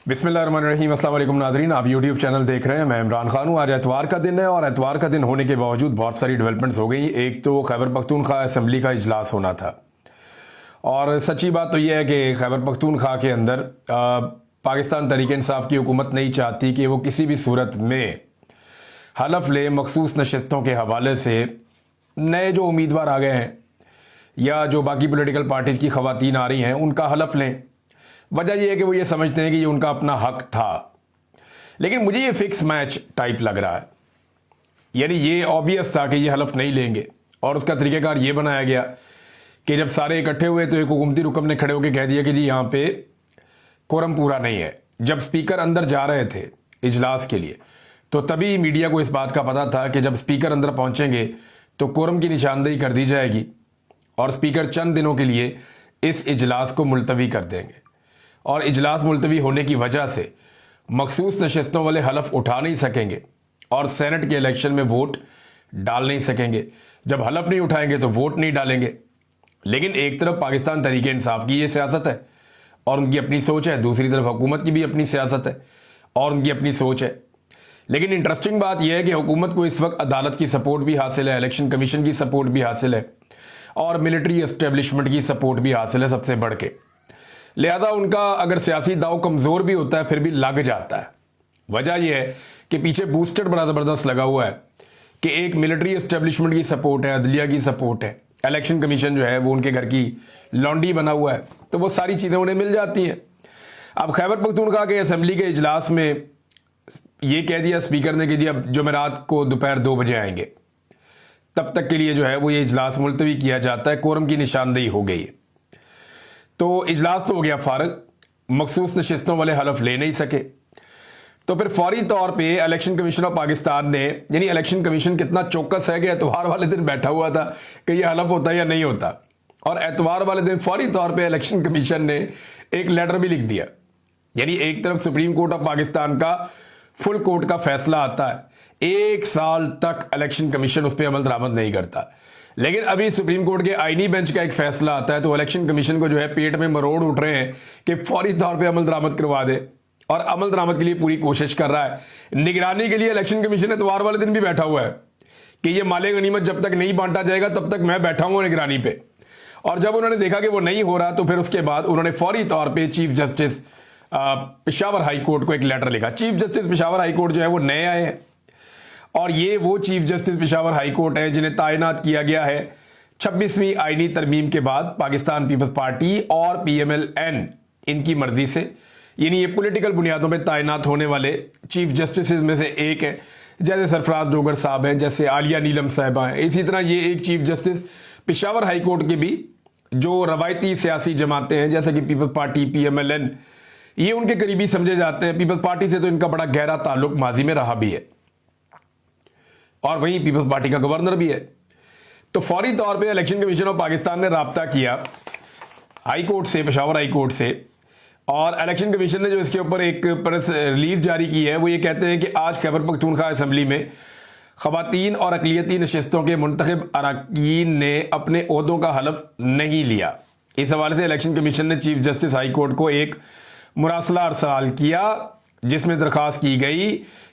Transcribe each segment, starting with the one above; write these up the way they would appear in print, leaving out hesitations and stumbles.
बिस्मिल्लाहिर्रहमानिर्रहीम। अस्सलाम वालेकुम नाज़रीन, आप यूट्यूब चैनल देख रहे हैं। मैं इमरान खान हूँ। आज एतवार का दिन है और एतवार का दिन होने के बावजूद बहुत सारी डेवलपमेंट्स हो गई। एक तो खैबर पख्तूनख्वा असम्बली का इजलास होना था और सच्ची बात तो यह है कि खैबर पख्तूनख्वा के अंदर पाकिस्तान तहरीक इंसाफ की हुकूमत नहीं चाहती कि वो किसी भी सूरत में हलफ ले मखसूस नशस्तों के हवाले से। नए जो उम्मीदवार आ गए हैं या जो बाकी पॉलिटिकल पार्टीज की खवातीन आ रही हैं उनका हलफ लें। वजह यह है कि वो ये समझते हैं कि ये उनका अपना हक था, लेकिन मुझे ये फिक्स मैच टाइप लग रहा है। यानी ये ऑब्वियस था कि ये हलफ नहीं लेंगे और उसका तरीक़ाकार ये बनाया गया कि जब सारे इकट्ठे हुए तो एक हुकूमती रुकन ने खड़े होकर कह दिया कि जी यहाँ पे कोरम पूरा नहीं है। जब स्पीकर अंदर जा रहे थे इजलास के लिए तो तभी मीडिया को इस बात का पता था कि जब स्पीकर अंदर पहुंचेंगे तो कोरम की निशानदेही कर दी जाएगी और स्पीकर चंद दिनों के लिए इस इजलास को मुलतवी कर देंगे। और इजलास मुलतवी होने की वजह से मखसूस नशस्तों वाले हलफ उठा नहीं सकेंगे और सेनेट के इलेक्शन में वोट डाल नहीं सकेंगे। जब हलफ नहीं उठाएंगे तो वोट नहीं डालेंगे। लेकिन एक तरफ पाकिस्तान तहरीक इंसाफ की ये सियासत है और उनकी अपनी सोच है, दूसरी तरफ हुकूमत की भी अपनी सियासत है और उनकी अपनी सोच है। लेकिन इंटरेस्टिंग बात यह है कि हुकूमत को इस वक्त अदालत की सपोर्ट भी हासिल है, इलेक्शन कमीशन की सपोर्ट भी हासिल है और मिलिट्री एस्टेब्लिशमेंट की सपोर्ट भी हासिल है सबसे बढ़ के। लिहाजा उनका अगर सियासी दाव कमज़ोर भी होता है फिर भी लग जाता है। वजह यह है कि पीछे बूस्टर बड़ा ज़बरदस्त लगा हुआ है कि एक मिलिट्री एस्टेब्लिशमेंट की सपोर्ट है, अदलिया की सपोर्ट है, इलेक्शन कमीशन जो है वो उनके घर की लॉन्डी बना हुआ है, तो वो सारी चीज़ें उन्हें मिल जाती हैं। अब खैबर पख्तूनख्वा के असम्बली के इजलास में ये कह दिया स्पीकर ने कि जी अब जुमेरात को दोपहर 2 बजे आएंगे, तब तक के लिए जो है वो ये इजलास मुलतवी किया जाता है। कोरम की निशानदेही हो गई है तो इजलास तो हो गया फारग, मखसूस नशस्तों वाले हलफ ले नहीं सके। तो फिर फौरी तौर पे इलेक्शन कमीशन ऑफ पाकिस्तान ने, यानी इलेक्शन कमीशन कितना चौकस है कि एतवार वाले दिन बैठा हुआ था कि यह हलफ होता या नहीं होता, और एतवार वाले दिन फौरी तौर पे इलेक्शन कमीशन ने एक लेटर भी लिख दिया। यानी एक तरफ सुप्रीम कोर्ट ऑफ पाकिस्तान का फुल कोर्ट का फैसला आता है, 1 साल तक इलेक्शन कमीशन उस पर अमल दरामद नहीं करता। लेकिन अभी सुप्रीम कोर्ट के आईनी बेंच का एक फैसला आता है तो इलेक्शन कमीशन को जो है पेट में मरोड़ उठ रहे हैं कि फौरी तौर पे अमल दरामद करवा दे, और अमल दरामद के लिए पूरी कोशिश कर रहा है। निगरानी के लिए इलेक्शन कमीशन एतवार वाले दिन भी बैठा हुआ है कि ये माले गनीमत जब तक नहीं बांटा जाएगा तब तक मैं बैठा हूं निगरानी पे। और जब उन्होंने देखा कि वो नहीं हो रहा तो फिर उसके बाद उन्होंने फौरी तौर पर chief justice Peshawar high court को एक लेटर लिखा। Chief justice Peshawar high court जो है वो नए आए हैं और ये वो chief justice Peshawar high court है जिन्हें तैनात किया गया है 26वीं आईनी तरमीम के बाद पाकिस्तान पीपल्स पार्टी और PMLN इनकी मर्जी से। यानी ये पॉलिटिकल बुनियादों पे तैनात होने वाले चीफ जस्टिस में से एक है, जैसे सरफराज डोगर साहब हैं, जैसे आलिया नीलम साहिबा हैं। इसी तरह ये एक chief justice Peshawar high court के भी जो रवायती सियासी जमातें हैं जैसे कि पीपल्स पार्टी PMLN, ये उनके करीबी समझे जाते हैं। पीपल्स पार्टी से तो इनका बड़ा गहरा ताल्लुक माजी में रहा भी है और वहीं पीपल्स पार्टी का गवर्नर भी है। तो फौरी तौर पे इलेक्शन कमीशन ऑफ पाकिस्तान ने राब्ता किया हाई कोर्ट से, पेशावर हाई कोर्ट से, और इलेक्शन कमीशन ने जो इसके ऊपर एक प्रेस रिलीज जारी की है वो ये कहते हैं कि आज खैबर पख्तूनख्वा असम्बली में खवातीन और अक़लियती नशस्तों के मुंतखब अरकान ने अपने ओहदों का हलफ नहीं लिया। इस हवाले से इलेक्शन कमीशन ने चीफ जस्टिस हाई कोर्ट को एक मुरासला अरसाल किया जिसमें दरखास्त की गई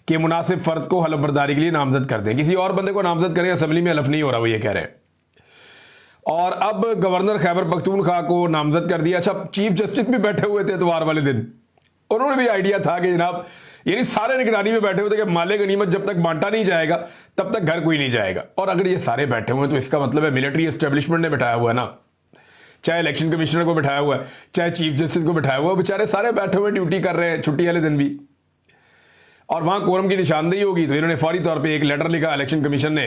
कि मुनासिब फर्द को हलफ बर्दारी के लिए नामजद कर दें। किसी और बंदे को नामजद करें, असम्बली में हलफ नहीं हो रहा, वो ये कह रहे हैं। और अब गवर्नर खैबर पख्तूनख्वा को नामजद कर दिया। अच्छा, चीफ जस्टिस भी बैठे हुए थे इतवार वाले दिन, उन्होंने भी आइडिया था कि जनाब, यानी सारे निगरानी में बैठे हुए थे कि माले गनीमत जब तक बांटा नहीं जाएगा तब तक घर कोई नहीं जाएगा। और अगर ये सारे बैठे हुए हैं तो इसका मतलब है मिलिट्री एस्टेब्लिशमेंट ने बैठाया हुआ है ना, चाहे इलेक्शन कमिश्नर को बैठाया हुआ है, चाहे चीफ जस्टिस को बैठाया हुआ है, बेचारे सारे बैठे हुए ड्यूटी कर रहे हैं छुट्टी वाले दिन भी, और वहां कोरम की निशानदेही होगी। तो इन्होंने फौरी तौर पे एक लेटर लिखा, इलेक्शन कमीशन ने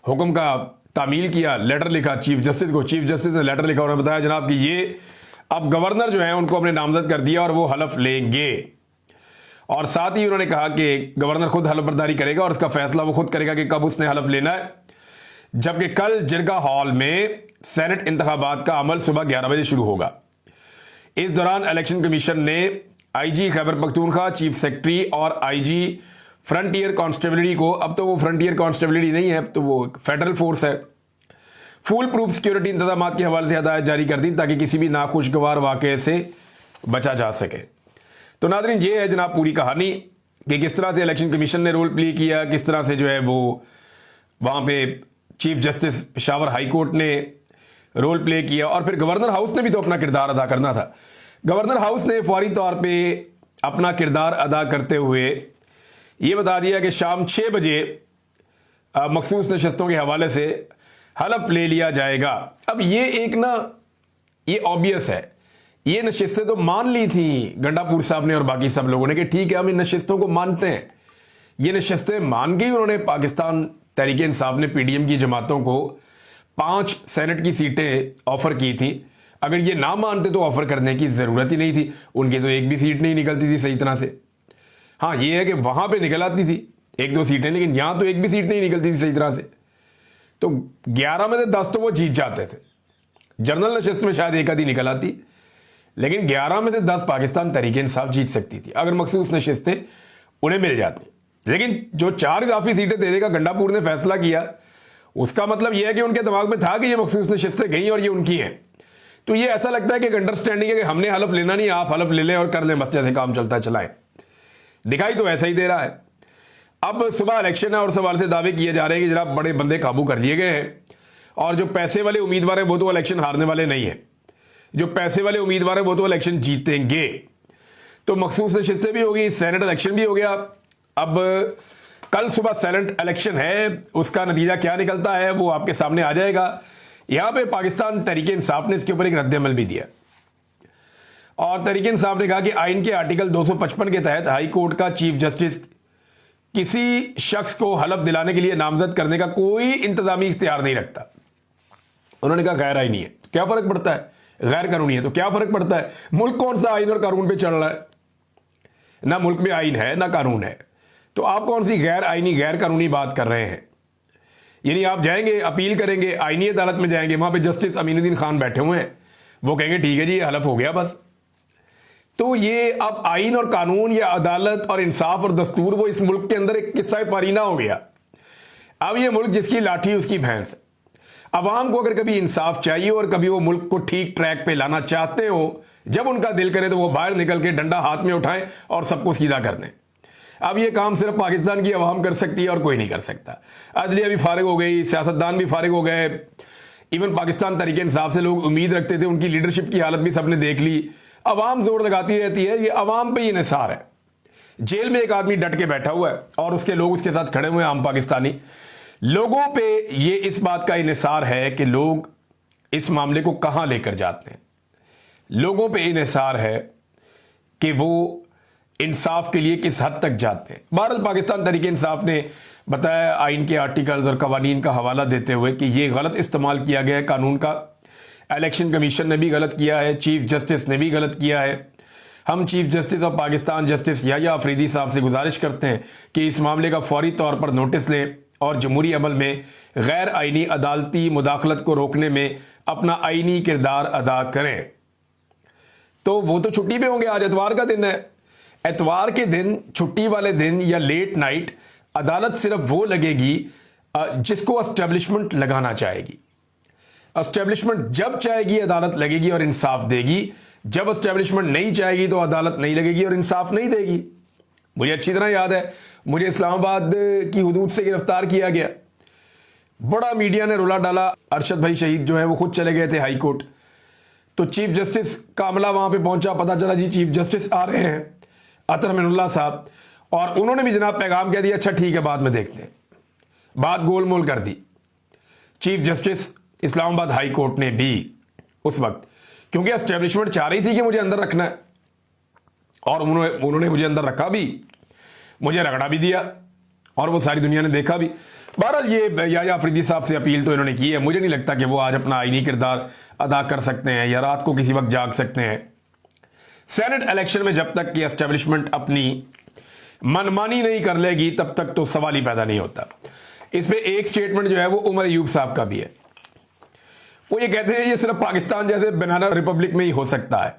हुक्म का तामील किया, लेटर लिखा चीफ जस्टिस को। चीफ जस्टिस ने लेटर लिखा, उन्होंने बताया जनाब कि ये अब गवर्नर जो है उनको अपने नामजद कर दिया और वो हलफ लेंगे। और साथ ही उन्होंने कहा कि गवर्नर खुद हलफ बर्दारी करेगा और उसका फैसला वो खुद करेगा कि कब उसने हलफ लेना है। जबकि कल जिरगा हॉल में सेनेट इंतखाबात का अमल सुबह 11 बजे शुरू होगा। इस दौरान इलेक्शन कमीशन ने IG Khyber Pakhtunkhwa, chief secretary और IG फ्रंटियर कॉन्स्टेबलरी को, अब तो वो फ्रंटियर कॉन्स्टेबलरी नहीं है, अब तो वो फेडरल फोर्स है, फुल प्रूफ सिक्योरिटी इंतजाम के हवाले से हदायत जारी कर दी ताकि किसी भी नाखुशगवार वाक़े से बचा जा सके। तो नाज़रीन, ये है जनाब पूरी कहानी कि किस तरह से इलेक्शन कमीशन ने रोल प्ले किया, किस तरह से जो है वो वहाँ पे chief justice Peshawar high court ने रोल प्ले किया, और फिर गवर्नर हाउस ने भी तो अपना किरदार अदा करना था। गवर्नर हाउस ने फौरी तौर पे अपना किरदार अदा करते हुए ये बता दिया कि शाम 6 बजे मखसूस नशस्तों के हवाले से हलफ ले लिया जाएगा। अब ये एक ना, ये ऑब्वियस है, ये नशिस्तें तो मान ली थी गंडापुर साहब ने और बाकी सब लोगों ने कि ठीक है हम इन नशिस्तों को मानते हैं। ये नशिस्तें मान के उन्होंने पाकिस्तान तहरीक इंसाफ ने पीडीएम की जमातों को 5 सेनेट की सीटें ऑफर की थी। अगर ये ना मानते तो ऑफर करने की जरूरत ही नहीं थी, उनकी तो एक भी सीट नहीं निकलती थी सही तरह से। हाँ, ये है कि वहां पे निकल आती थी 1-2 सीटें, लेकिन यहां तो एक भी सीट नहीं निकलती थी सही तरह से। तो 11 में से 10 तो वो जीत जाते थे। जनरल नशिस्त में शायद एक आधी निकल आती, लेकिन 11 में से 10 पाकिस्तान तहरीक इंसाफ जीत सकती थी अगर मखसूस नशिस्तें उन्हें मिल जाती। लेकिन जो 4 इजाफी सीटें देने का गंडापुर ने फैसला किया, उसका मतलब यह है कि उनके दिमाग में था कि ये मखसूस नशिस्तें गई और ये उनकी हैं। तो ये ऐसा लगता है कि एक अंडरस्टैंडिंग है कि हमने हलफ लेना नहीं, आप हलफ ले लें और कर लें, बस जैसे काम चलता चलाएं। दिखाई तो ऐसा ही दे रहा है। अब सुबह इलेक्शन है और सवाल से दावे किए जा रहे हैं कि जनाब बड़े बंदे काबू कर दिए गए हैं, और जो पैसे वाले उम्मीदवार हैं वो तो इलेक्शन हारने वाले नहीं है। जो पैसे वाले उम्मीदवार हैं वो तो इलेक्शन जीतेंगे। तो मखसूस नशिस्तें भी होगी, सेनेट इलेक्शन भी हो गया। अब कल सुबह सेनेट इलेक्शन है, उसका नतीजा क्या निकलता है वो आपके सामने आ जाएगा। यहां पे पाकिस्तान तहरीक इंसाफ ने इसके ऊपर एक रद्द-ए-अमल भी दिया, और तहरीक इंसाफ ने कहा कि आइन के आर्टिकल 255 के तहत हाई कोर्ट का चीफ जस्टिस किसी शख्स को हलफ दिलाने के लिए नामजद करने का कोई इंतजामी इख्तियार नहीं रखता। उन्होंने कहा गैर आईनी है, क्या फर्क पड़ता है, गैर कानूनी है तो क्या फर्क पड़ता है, मुल्क कौन सा आइन और कानून पे चल रहा है, ना मुल्क में आइन है ना कानून है, तो आप कौन सी गैर आईनी गैर कानूनी बात कर रहे हैं। यानी आप जाएंगे अपील करेंगे, आईनी अदालत में जाएंगे, वहां पे जस्टिस अमीनुद्दीन खान बैठे हुए हैं, वो कहेंगे ठीक है जी हलफ हो गया बस। तो ये अब आइन और कानून या अदालत और इंसाफ और दस्तूर वो इस मुल्क के अंदर एक किस्सा पारीना हो गया। अब ये मुल्क जिसकी लाठी उसकी भैंस। अवाम को अगर कभी इंसाफ चाहिए और कभी वो मुल्क को ठीक ट्रैक पे लाना चाहते हो, जब उनका दिल करे तो वो बाहर निकल के डंडा हाथ में उठाएं और सबको सीधा कर दें। अब ये काम सिर्फ पाकिस्तान की अवाम कर सकती है और कोई नहीं कर सकता। अदलिया भी फारिग हो गई, सियासतदान भी फारिग हो गए, इवन पाकिस्तान तहरीक इंसाफ से लोग उम्मीद रखते थे, उनकी लीडरशिप की हालत भी सबने देख ली। अवाम जोर लगाती रहती है, ये अवाम पे ही निसार है। जेल में एक आदमी डट के बैठा हुआ है और उसके लोग उसके साथ खड़े हुए हैं, आम पाकिस्तानी लोगों पे ये इस बात का इन्हिसार है कि लोग इस मामले को कहां लेकर जाते हैं। लोगों पे इन्हिसार है कि वो इंसाफ के लिए किस हद तक जाते हैं। बहरहाल पाकिस्तान तहरीक इंसाफ ने बताया आइन के आर्टिकल्स और कवानीन का हवाला देते हुए कि ये गलत इस्तेमाल किया गया है कानून का। इलेक्शन कमीशन ने भी गलत किया है, चीफ जस्टिस ने भी गलत किया है। हम chief justice of Pakistan justice Yahya Afridi साहब से गुजारिश करते हैं कि इस मामले का फौरी तौर पर नोटिस लें और जमहूरी अमल में गैर आइनी अदालती मुदाखलत को रोकने में अपना आइनी किरदार अदा करें। तो वो तो छुट्टी पे होंगे, आज एतवार का दिन है। एतवार के दिन, छुट्टी वाले दिन या लेट नाइट अदालत सिर्फ वो लगेगी जिसको एस्टेब्लिशमेंट लगाना चाहेगी। एस्टेब्लिशमेंट जब चाहेगी अदालत लगेगी और इंसाफ देगी, जब एस्टेब्लिशमेंट नहीं चाहेगी तो अदालत नहीं लगेगी और इंसाफ नहीं देगी। मुझे अच्छी तरह याद है, मुझे इस्लामाबाद की हुदूद से गिरफ्तार किया गया, बड़ा मीडिया ने रोला डाला। अरशद भाई शहीद जो है वो खुद चले गए थे हाई कोर्ट, तो चीफ जस्टिस का अमला वहां पे पहुंचा, पता चला जी चीफ जस्टिस आ रहे हैं अतर मिनुल्लाह साहब, और उन्होंने भी जनाब पैगाम कह दिया अच्छा ठीक है बाद में देखते हैं। बात गोलमोल कर दी। Chief justice Islamabad high court ने भी उस वक्त, क्योंकि एस्टेब्लिशमेंट चाह रही थी कि मुझे अंदर रखना है और उन्होंने मुझे अंदर रखा भी, मुझे रगड़ा भी दिया और वो सारी दुनिया ने देखा भी। बहरहाल ये याह्या अफरीदी साहब से अपील तो इन्होंने की है। मुझे नहीं लगता कि वो आज अपना आईनी किरदार अदा कर सकते हैं या रात को किसी वक्त जाग सकते हैं। सेनेट इलेक्शन में जब तक कि एस्टेब्लिशमेंट अपनी मनमानी नहीं कर लेगी तब तक तो सवाल ही पैदा नहीं होता। इस पे एक स्टेटमेंट जो है वो उमर अयूब साहब का भी है। वो ये कहते हैं ये सिर्फ पाकिस्तान जैसे बनाना रिपब्लिक में ही हो सकता है,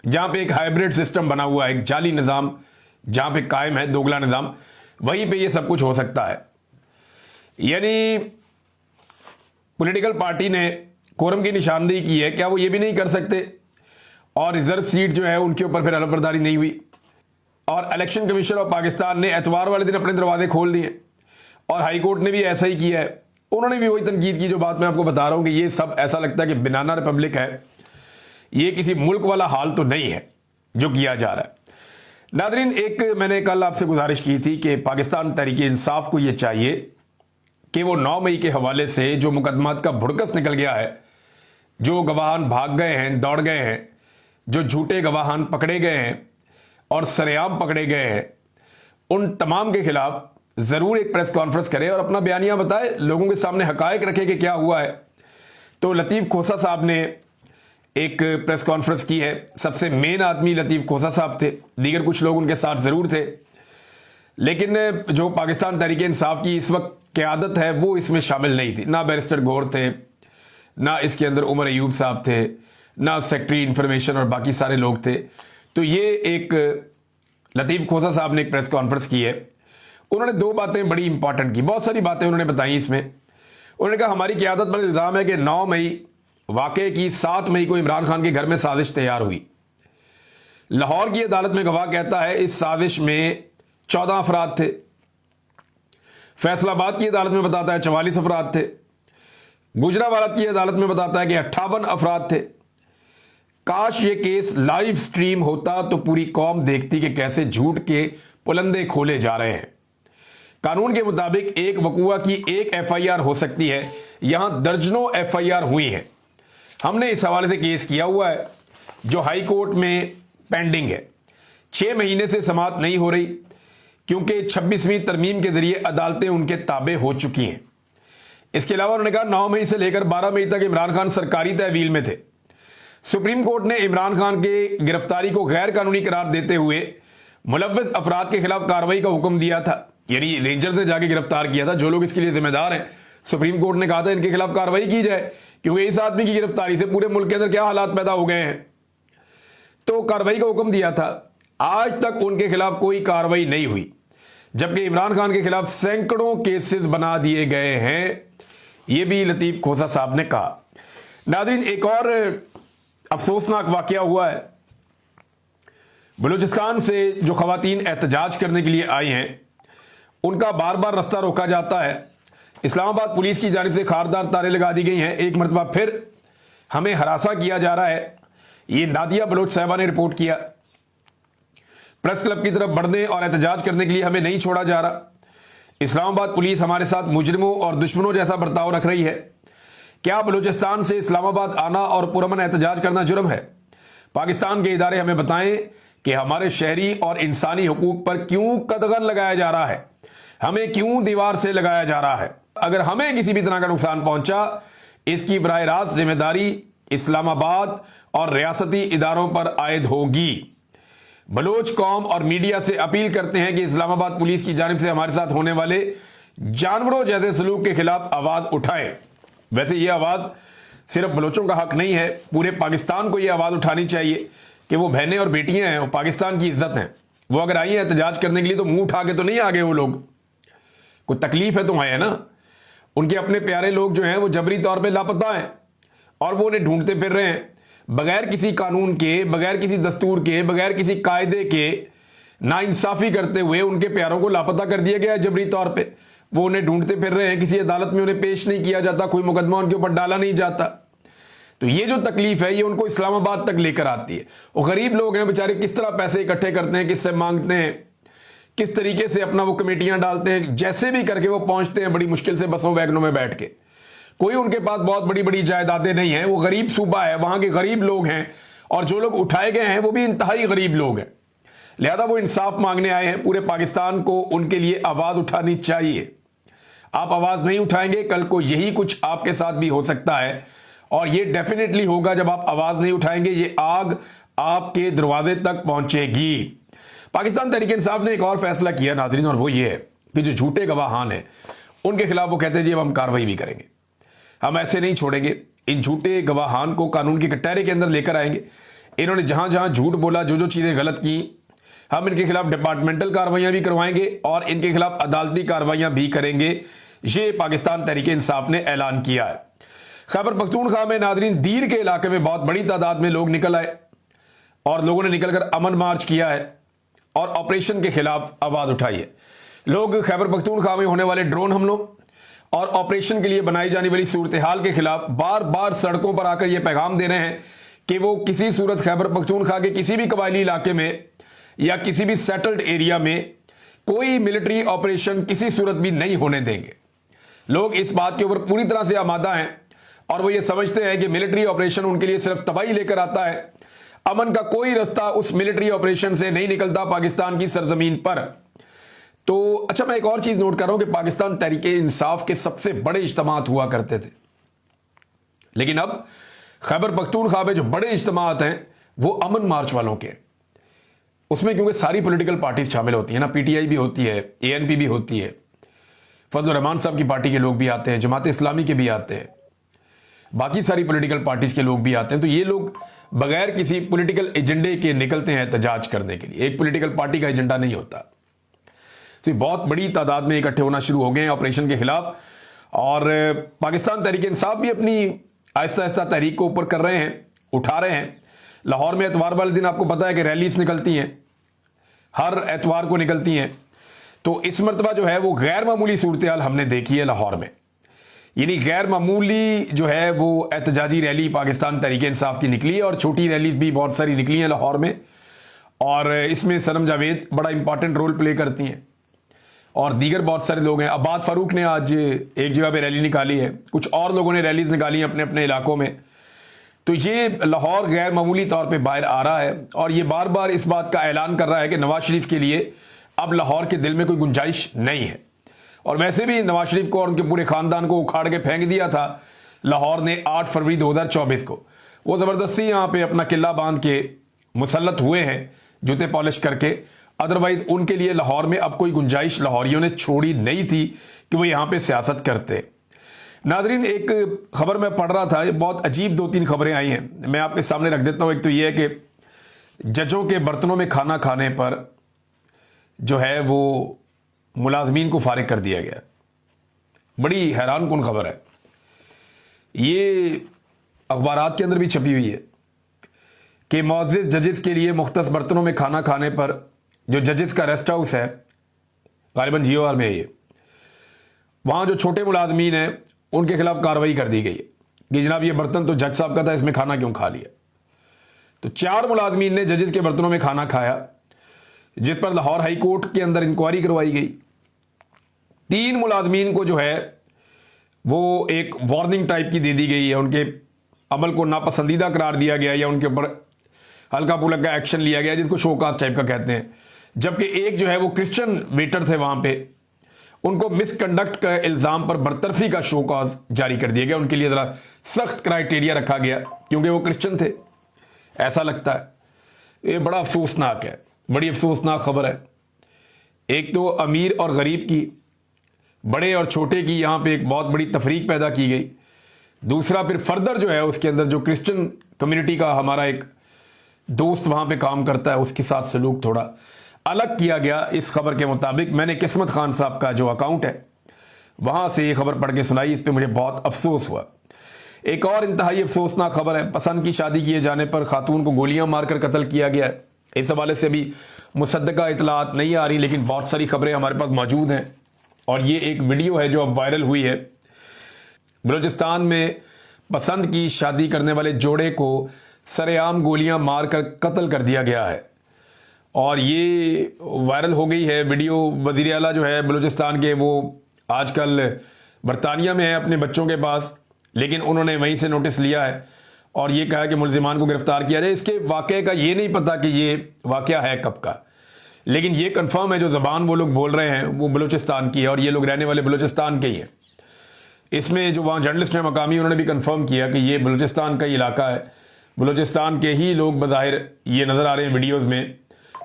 जहां पे एक हाइब्रिड सिस्टम बना हुआ है, एक जाली निज़ाम जहां पे कायम है, दोगला निज़ाम, वहीं पे ये सब कुछ हो सकता है। यानी पॉलिटिकल पार्टी ने कोरम की निशानदेही की है, क्या वो ये भी नहीं कर सकते? और रिजर्व सीट जो है उनके ऊपर फिर अलबरदारी नहीं हुई, और इलेक्शन कमीशन ऑफ पाकिस्तान ने एतवार वाले दिन अपने दरवाजे खोल दिए और हाई कोर्ट ने भी ऐसा ही किया है। उन्होंने भी वही तनकीद की जो बात मैं आपको बता रहा हूं कि ये सब ऐसा लगता है कि बनाना रिपब्लिक है, ये किसी मुल्क वाला हाल तो नहीं है जो किया जा रहा है। नादरीन, एक मैंने कल आपसे गुजारिश की थी कि पाकिस्तान तहरीक इंसाफ को ये चाहिए कि वो 9 मई के हवाले से जो मुकदमात का भुड़कस निकल गया है, जो गवाहान भाग गए हैं, दौड़ गए हैं, जो झूठे गवाहान पकड़े गए हैं और सरेआम पकड़े गए हैं, उन तमाम के खिलाफ जरूर एक प्रेस कॉन्फ्रेंस करे और अपना बयानिया बताए, लोगों के सामने हकायक रखे कि क्या हुआ है। तो लतीफ़ खोसा साहब ने एक प्रेस कॉन्फ्रेंस की है। सबसे मेन आदमी लतीफ़ खोसा साहब थे, दीगर कुछ लोग उनके साथ जरूर थे, लेकिन जो पाकिस्तान तहरीक इंसाफ की इस वक्त क़यादत है वो इसमें शामिल नहीं थी। ना बैरिस्टर गौर थे, ना इसके अंदर उमर अयूब साहब थे, ना सेक्रेटरी इंफॉर्मेशन और बाकी सारे लोग थे। तो ये एक लतीफ़ खोसा साहब ने एक प्रेस कॉन्फ्रेंस की है। उन्होंने 2 बातें बड़ी इंपॉर्टेंट की, बहुत सारी बातें उन्होंने बताई इसमें। उन्होंने कहा हमारी क़यादत पर इल्ज़ाम है कि 9 मई वाक़े की 7 मई को इमरान खान के घर में साजिश तैयार हुई। लाहौर की अदालत में गवाह कहता है इस साजिश में 14 अफराद थे। फैसलाबाद की अदालत में बताता है 44 अफराद थे। गुजरावाला की अदालत में बताता है कि 58 अफराद थे। काश ये केस लाइव स्ट्रीम होता तो पूरी कौम देखती कि कैसे झूठ के पुलंदे खोले जा रहे हैं। कानून के मुताबिक एक वकुआ की एक एफआईआर हो सकती है, यहां दर्जनों एफआईआर हुई हैं। हमने इस हवाले से केस किया हुआ है जो हाई कोर्ट में पेंडिंग है। 6 महीने से समाअत नहीं हो रही क्योंकि 26वीं तरमीम के जरिए अदालतें उनके ताबे हो चुकी हैं। इसके अलावा उन्होंने कहा 9 मई से लेकर 12 मई तक इमरान खान सरकारी तहवील में थे। सुप्रीम कोर्ट ने इमरान खान के गिरफ्तारी को गैर कानूनी करार देते हुए मुलव्वस अफराद के खिलाफ कार्रवाई का हुक्म दिया था। यानी रेंजर्स ने जाके गिरफ्तार किया था, जो लोग इसके लिए जिम्मेदार हैं। सुप्रीम कोर्ट ने कहा था इनके खिलाफ कार्रवाई की जाए क्योंकि इस आदमी की गिरफ्तारी से पूरे मुल्क के अंदर क्या हालात पैदा हो गए हैं। तो कार्रवाई का हुक्म दिया था। आज तक उनके खिलाफ कोई कार्रवाई नहीं हुई, जबकि इमरान खान के खिलाफ सैकड़ों केसेस बना दिए गए हैं। यह भी लतीफ़ खोसा साहब ने कहा। नादरीन, एक और अफसोसनाक वाकया हुआ है। बलूचिस्तान से जो खवातीन एहतजाज करने के लिए आई हैं, उनका बार बार रास्ता रोका जाता है। इस्लामाबाद पुलिस की जानिब से खारदार तारे लगा दी गई हैं। एक मरतबा फिर हमें हरासा किया जा रहा है। ये नादिया बलोच साहबा ने रिपोर्ट किया। प्रेस क्लब की तरफ बढ़ने और एहतजाज करने के लिए हमें नहीं छोड़ा जा रहा। इस्लामाबाद पुलिस हमारे साथ मुजरिमों और दुश्मनों जैसा बर्ताव रख रही है। क्या बलूचिस्तान से इस्लामाबाद आना और पुरअमन एहतजाज करना जुर्म है? पाकिस्तान के इदारे हमें बताएं कि हमारे शहरी और इंसानी हुकूक पर क्यों कदगन लगाया जा रहा है, हमें क्यों दीवार से लगाया जा रहा है। अगर हमें किसी भी तरह का नुकसान पहुंचा, इसकी बराह रास्त जिम्मेदारी इस्लामाबाद और रियासती इदारों पर आयद होगी। बलोच कौम और मीडिया से अपील करते हैं कि इस्लामाबाद पुलिस की जानिब से हमारे साथ होने वाले जानवरों जैसे सलूक के खिलाफ आवाज उठाएं। वैसे यह आवाज सिर्फ बलोचों का हक नहीं है, पूरे पाकिस्तान को यह आवाज उठानी चाहिए कि वो बहनें और बेटियां हैं, वो पाकिस्तान की इज्जत हैं। वो अगर आई हैं एहतजाज करने के लिए तो मुंह उठा के तो नहीं आ गए। वो लोग कोई तकलीफ है तो आए हैं ना। उनके अपने प्यारे लोग जो हैं वो जबरी तौर पे लापता हैं और वो उन्हें ढूंढते फिर रहे हैं, बगैर किसी कानून के, बगैर किसी दस्तूर के, बगैर किसी कायदे के नाइंसाफी करते हुए उनके प्यारों को लापता कर दिया गया है जबरी तौर पे। वो उन्हें ढूंढते फिर रहे हैं, किसी अदालत में उन्हें पेश नहीं किया जाता, कोई मुकदमा उनके ऊपर डाला नहीं जाता। तो ये जो तकलीफ है ये उनको इस्लामाबाद तक लेकर आती है। वो गरीब लोग हैं बेचारे, किस तरह पैसे इकट्ठे करते हैं, किससे मांगते हैं, किस तरीके से अपना वो कमेटियां डालते हैं, जैसे भी करके वो पहुंचते हैं बड़ी मुश्किल से बसों वैगनों में बैठ के। कोई उनके पास बहुत बड़ी बड़ी जायदादें नहीं है, वो गरीब सूबा है, वहां के गरीब लोग हैं और जो लोग उठाए गए हैं वो भी इंतहाई गरीब लोग हैं। लिहाजा वो इंसाफ मांगने आए हैं। पूरे पाकिस्तान को उनके लिए आवाज उठानी चाहिए। आप आवाज नहीं उठाएंगे, कल को यही कुछ आपके साथ भी हो सकता है और ये डेफिनेटली होगा। जब आप आवाज नहीं उठाएंगे ये आग आपके दरवाजे तक पहुंचेगी। पाकिस्तान तहरीक इंसाफ ने एक और फैसला किया नाज़रीन, और वो ये है कि जो झूठे गवाहान हैं उनके खिलाफ वो कहते हैं जी अब हम कार्रवाई भी करेंगे, हम ऐसे नहीं छोड़ेंगे। इन झूठे गवाहान को कानून के कटहरे के अंदर लेकर आएंगे। इन्होंने जहां जहां झूठ बोला, जो जो चीजें गलत की, हम इनके खिलाफ डिपार्टमेंटल कार्रवाइयां भी करवाएंगे और इनके खिलाफ अदालती कार्रवाइयां भी करेंगे। ये पाकिस्तान तहरीक इंसाफ ने ऐलान किया है। खैबर पख्तूनख्वा में नाज़रीन दीर के इलाके में बहुत बड़ी तादाद में लोग निकल आए और लोगों ने निकलकर अमन मार्च किया है और ऑपरेशन के खिलाफ आवाज उठाई है। लोग खैबर पख्तूनख्वा में होने वाले ड्रोन हमलों और ऑपरेशन के लिए बनाई जाने वाली सूरत हाल के खिलाफ बार बार सड़कों पर आकर यह पैगाम दे रहे हैं कि वो किसी सूरत खैबर पख्तूनख्वा के किसी भी कबायली इलाके में या किसी भी सेटल्ड एरिया में कोई मिलिट्री ऑपरेशन किसी सूरत भी नहीं होने देंगे। लोग इस बात के ऊपर पूरी तरह से आमादा हैं और वो ये समझते हैं कि मिलिट्री ऑपरेशन उनके लिए सिर्फ तबाही लेकर आता है। अमन का कोई रास्ता उस मिलिट्री ऑपरेशन से नहीं निकलता पाकिस्तान की सरजमीन पर। तो अच्छा, मैं एक और चीज नोट कर रहा हूं कि पाकिस्तान तहरीके इंसाफ के सबसे बड़े इज्तिमात हुआ करते थे, लेकिन अब खैबर पख्तूनख्वा में जो बड़े इज्तिमात हैं वो अमन मार्च वालों के। उसमें क्योंकि सारी पॉलिटिकल पार्टीज शामिल होती है ना, पीटीआई भी होती है, एएनपी भी होती है, फजल रहमान साहब की पार्टी के लोग भी आते हैं, जमात इस्लामी के भी आते हैं, बाकी सारी पॉलिटिकल पार्टीज के लोग भी आते हैं। तो ये लोग बगैर किसी पॉलिटिकल एजेंडे के निकलते हैं एहतजाज करने के लिए। एक पॉलिटिकल पार्टी का एजेंडा नहीं होता। तो बहुत बड़ी तादाद में इकट्ठे होना शुरू हो गए हैं ऑपरेशन के खिलाफ। और पाकिस्तान तहरीक इंसाफ भी अपनी आहिस्ता आहिस्ता तहरीक को ऊपर कर रहे हैं, उठा रहे हैं। लाहौर में एतवार वाले दिन आपको पता है कि रैलीज निकलती हैं, हर एतवार को निकलती हैं। तो इस मरतबा जो है वो गैर मामूली सूरत हाल हमने देखी है लाहौर में। यानी गैर मामूली जो है वो एहतजाजी रैली पाकिस्तान तहरीक इंसाफ की निकली है और छोटी रैलीज भी बहुत सारी निकली हैं लाहौर में। और इसमें सनम जावेद बड़ा इंपॉर्टेंट रोल प्ले करती हैं और दीगर बहुत सारे लोग हैं। अब्बाद फारूक ने आज एक जगह पे रैली निकाली है, कुछ और लोगों ने रैलीज निकाली हैं अपने अपने इलाकों में। तो ये लाहौर गैर मामूली तौर पे बाहर आ रहा है और ये बार बार इस बात का ऐलान कर रहा है कि नवाज शरीफ के लिए अब लाहौर के दिल में कोई गुंजाइश नहीं है। और वैसे भी नवाज शरीफ को और उनके पूरे खानदान को उखाड़ के फेंक दिया था लाहौर ने 8 फरवरी 2024 को। वो ज़बरदस्ती यहाँ पे अपना किला बांध के मुसल्लत हुए हैं जूते पॉलिश करके। अदरवाइज उनके लिए लाहौर में अब कोई गुंजाइश लाहौरियों ने छोड़ी नहीं थी कि वो यहाँ पे सियासत करते। नादरीन, एक खबर मैं पढ़ रहा था, ये बहुत अजीब 2-3 खबरें आई हैं, मैं आपके सामने रख देता हूँ। एक तो ये है कि जजों के बर्तनों में खाना खाने पर जो है वो मुलाजमीन को फारिग कर दिया गया। बड़ी हैरान कुन खबर है, ये अखबारात के अंदर भी छपी हुई है कि मुअज़्ज़िज़ जजेस के लिए मुख्तस बर्तनों में खाना खाने पर जो जजेस का रेस्ट हाउस है गालिबन जीओआर में है ये, वहाँ जो छोटे मुलाजमीन हैं उनके खिलाफ कार्रवाई कर दी गई है कि जनाब ये बर्तन तो जज साहब का था, इसमें खाना क्यों खा लिया। तो 4 मुलाजमीन ने जजेस के बर्तनों में खाना खाया, जिस पर लाहौर हाई कोर्ट के अंदर इंक्वायरी करवाई गई। 3 मुलाजमीन को जो है वो एक वार्निंग टाइप की दे दी गई है, उनके अमल को नापसंदीदा करार दिया गया या उनके ऊपर हल्का पुल्का एक्शन लिया गया, जिसको शोकाज टाइप का कहते हैं। जबकि एक जो है वो क्रिश्चियन वेटर थे वहां पे, उनको मिसकंडक्ट का इल्जाम पर बरतरफी का शोकाज जारी कर दिया गया। उनके लिए जरा सख्त क्राइटेरिया रखा गया क्योंकि वो क्रिश्चियन थे, ऐसा लगता है। ये बड़ा अफसोसनाक है, बड़ी अफसोसनाक खबर है। एक तो अमीर और गरीब की, बड़े और छोटे की यहाँ पे एक बहुत बड़ी तफरीक पैदा की गई। दूसरा फिर फर्दर जो है उसके अंदर जो क्रिश्चियन कम्युनिटी का हमारा एक दोस्त वहाँ पे काम करता है, उसके साथ सलूक थोड़ा अलग किया गया। इस खबर के मुताबिक मैंने किस्मत खान साहब का जो अकाउंट है वहाँ से ये खबर पढ़ के सुनाई, इस पर मुझे बहुत अफसोस हुआ। एक और इंतहाई अफसोसनाक खबर है, पसंद की शादी किए जाने पर खातून को गोलियां मारकर कत्ल किया गया है। इस हवाले से अभी मुसद्दका इतलात नहीं आ रही, लेकिन बहुत सारी खबरें हमारे पास मौजूद हैं। और ये एक वीडियो है जो अब वायरल हुई है। बलूचिस्तान में पसंद की शादी करने वाले जोड़े को सरेआम गोलियां मारकर कत्ल कर दिया गया है और ये वायरल हो गई है वीडियो। वज़ीर आला जो है बलूचिस्तान के, वो आजकल बरतानिया में है अपने बच्चों के पास, लेकिन उन्होंने वहीं से नोटिस लिया है और ये कहा कि मुल्जिमान को गिरफ्तार किया जाए। इसके वाक़े का ये नहीं पता कि ये वाक़या है कब का, लेकिन ये कंफर्म है जो ज़बान वो लोग बोल रहे हैं वो बलूचिस्तान की है और ये लोग रहने वाले बलूचिस्तान के ही हैं। इसमें जो वहाँ जर्नलिस्ट हैं मकामी, उन्होंने भी कंफर्म किया कि ये बलूचिस्तान का इलाका है, बलूचिस्तान के ही लोग बज़ाहिर ये नज़र आ रहे हैं वीडियोज़ में।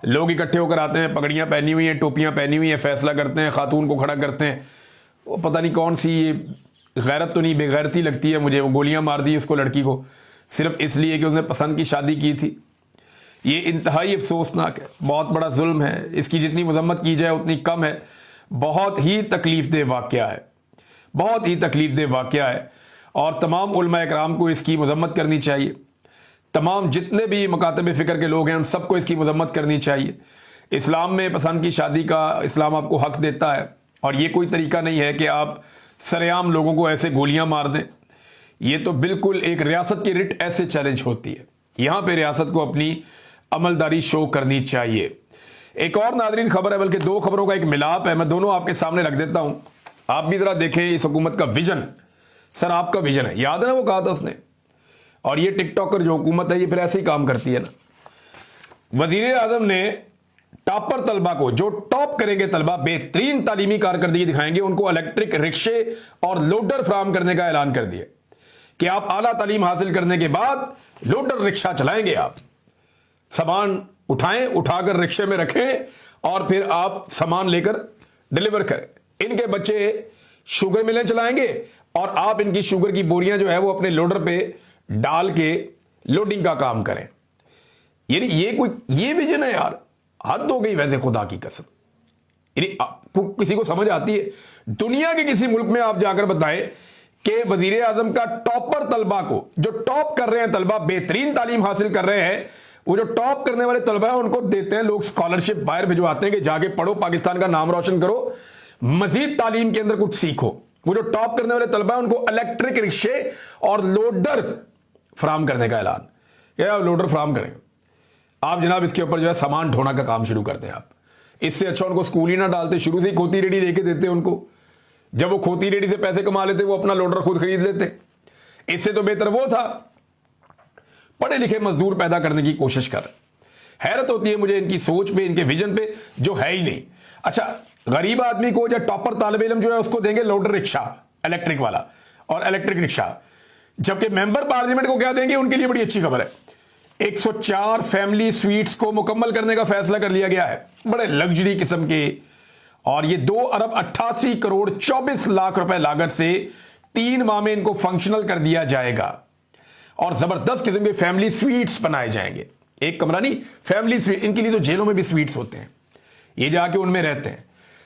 लोग इकट्ठे होकर आते हैं, पगड़ियाँ पहनी हुई हैं, टोपियाँ पहनी हुई हैं, फैसला करते हैं, खातून को खड़ा करते हैं। वो पता नहीं कौन सी ये गैरत तो नहीं, बेगैरती लगती है मुझे। वो गोलियां मार दी उसको, लड़की को, सिर्फ इसलिए कि उसने पसंद की शादी की थी। ये इंतहाई अफसोसनाक है, बहुत बड़ा जुल्म है। इसकी जितनी मजम्मत की जाए उतनी कम है। बहुत ही तकलीफदेह वाक़या है, बहुत ही तकलीफदेह वाक़या है और तमाम उलमा इकराम को इसकी मजम्मत करनी चाहिए। तमाम जितने भी मकातब फ़िक्र के लोग हैं उन सबको इसकी मजम्मत करनी चाहिए। इस्लाम में पसंद की शादी का इस्लाम आपको हक देता है, और ये कोई तरीका नहीं है कि आप सरेआम लोगों को ऐसे गोलियां मार दें। ये तो बिल्कुल एक रियासत की रिट ऐसे चैलेंज होती है। यहां पे रियासत को अपनी अमलदारी शो करनी चाहिए। एक और नादरीन खबर है, बल्कि दो खबरों का एक मिलाप है, मैं दोनों आपके सामने रख देता हूं, आप भी जरा देखें इस हुकूमत का विजन। सर आपका विजन है, याद है ना वो कहा था उसने। और ये टिकटॉकर जो हुकूमत है ये फिर ऐसे ही काम करती है ना। वजीर आजम ने टॉपर तलबा को, जो टॉप करेंगे तलबा, बेहतरीन तालीमी कारकर्दगी दिखाएंगे, उनको इलेक्ट्रिक रिक्शे और लोडर फराहम करने का ऐलान कर दिया कि आप आला तालीम हासिल करने के बाद लोडर रिक्शा चलाएंगे। आप सामान उठाएं, उठाकर रिक्शे में रखें और फिर आप सामान लेकर डिलीवर करें। इनके बच्चे शुगर मिलें चलाएंगे और आप इनकी शुगर की बोरियां जो है वो अपने लोडर पे डाल के लोडिंग का काम करें। यानी ये विजन है यार, हद हो गई वैसे खुदा की कसम। यानी आपको किसी को समझ आती है? दुनिया के किसी मुल्क में आप जाकर बताएं कि वजीर आजम का टॉपर तलबा को, जो टॉप कर रहे हैं तलबा, बेहतरीन तालीम हासिल कर रहे हैं, वो जो टॉप करने वाले तलबा है उनको देते हैं लोग स्कॉलरशिप, बाहर भिजवाते हैं कि जाके पढ़ो, पाकिस्तान का नाम रोशन करो, मजीद तालीम के अंदर कुछ सीखो। वो जो टॉप करने वाले तलबा है उनको इलेक्ट्रिक रिक्शे और लोडर फराम करने का ऐलान, क्या लोडर फराम करेंगे आप जनाब। इसके ऊपर जो है सामान ढोना का काम शुरू करते हैं आप। इससे अच्छा उनको स्कूल ही ना डालते, शुरू से ही खोती रेडी लेके देते उनको। जब वो खोती रेडी से पैसे कमा लेते वो अपना लोडर खुद खरीद लेते। इससे तो बेहतर वो था पढ़े लिखे मजदूर पैदा करने की कोशिश कर। हैरत होती है मुझे इनकी सोच पे, इनके विजन पे, जो है ही नहीं। अच्छा, गरीब आदमी को या टॉपर तालिब इल्म जो है उसको देंगे लोडर रिक्शा इलेक्ट्रिक वाला और इलेक्ट्रिक रिक्शा, जबकि मेंबर पार्लियामेंट को क्या देंगे? उनके लिए बड़ी अच्छी खबर है, 104 फैमिली स्वीट्स को मुकम्मल करने का फैसला कर लिया गया है, बड़े लग्जरी किस्म के। और ये 2 अरब 88 करोड़ 24 लाख रुपए लागत से 3 माह में इनको फंक्शनल कर दिया जाएगा और जबरदस्त किस्म के फैमिली स्वीट्स बनाए जाएंगे। एक कमरा नहीं, फैमिली स्वीट। इनके लिए तो जेलों में भी स्वीट्स होते हैं, ये जाके उनमें रहते हैं।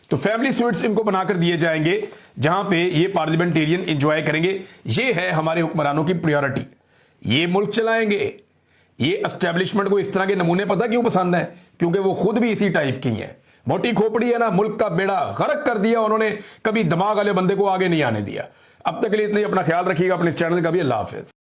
तो फैमिली स्वीट्स इनको बनाकर दिए जाएंगे जहां पे ये पार्लियामेंटेरियन एंजॉय करेंगे। ये है हमारे हुक्मरानों की प्रायोरिटी, ये मुल्क चलाएंगे। ये एस्टेब्लिशमेंट को इस तरह के नमूने पता क्यों पसंद है? क्योंकि वो खुद भी इसी टाइप की हैं। मोटी खोपड़ी है ना, मुल्क का बेड़ा गर्क कर दिया उन्होंने, कभी दिमाग वाले बंदे को आगे नहीं आने दिया। अब तक के लिए इतना ही, अपना ख्याल रखिएगा, अपने इस चैनल का भी। अल्लाह हाफिज।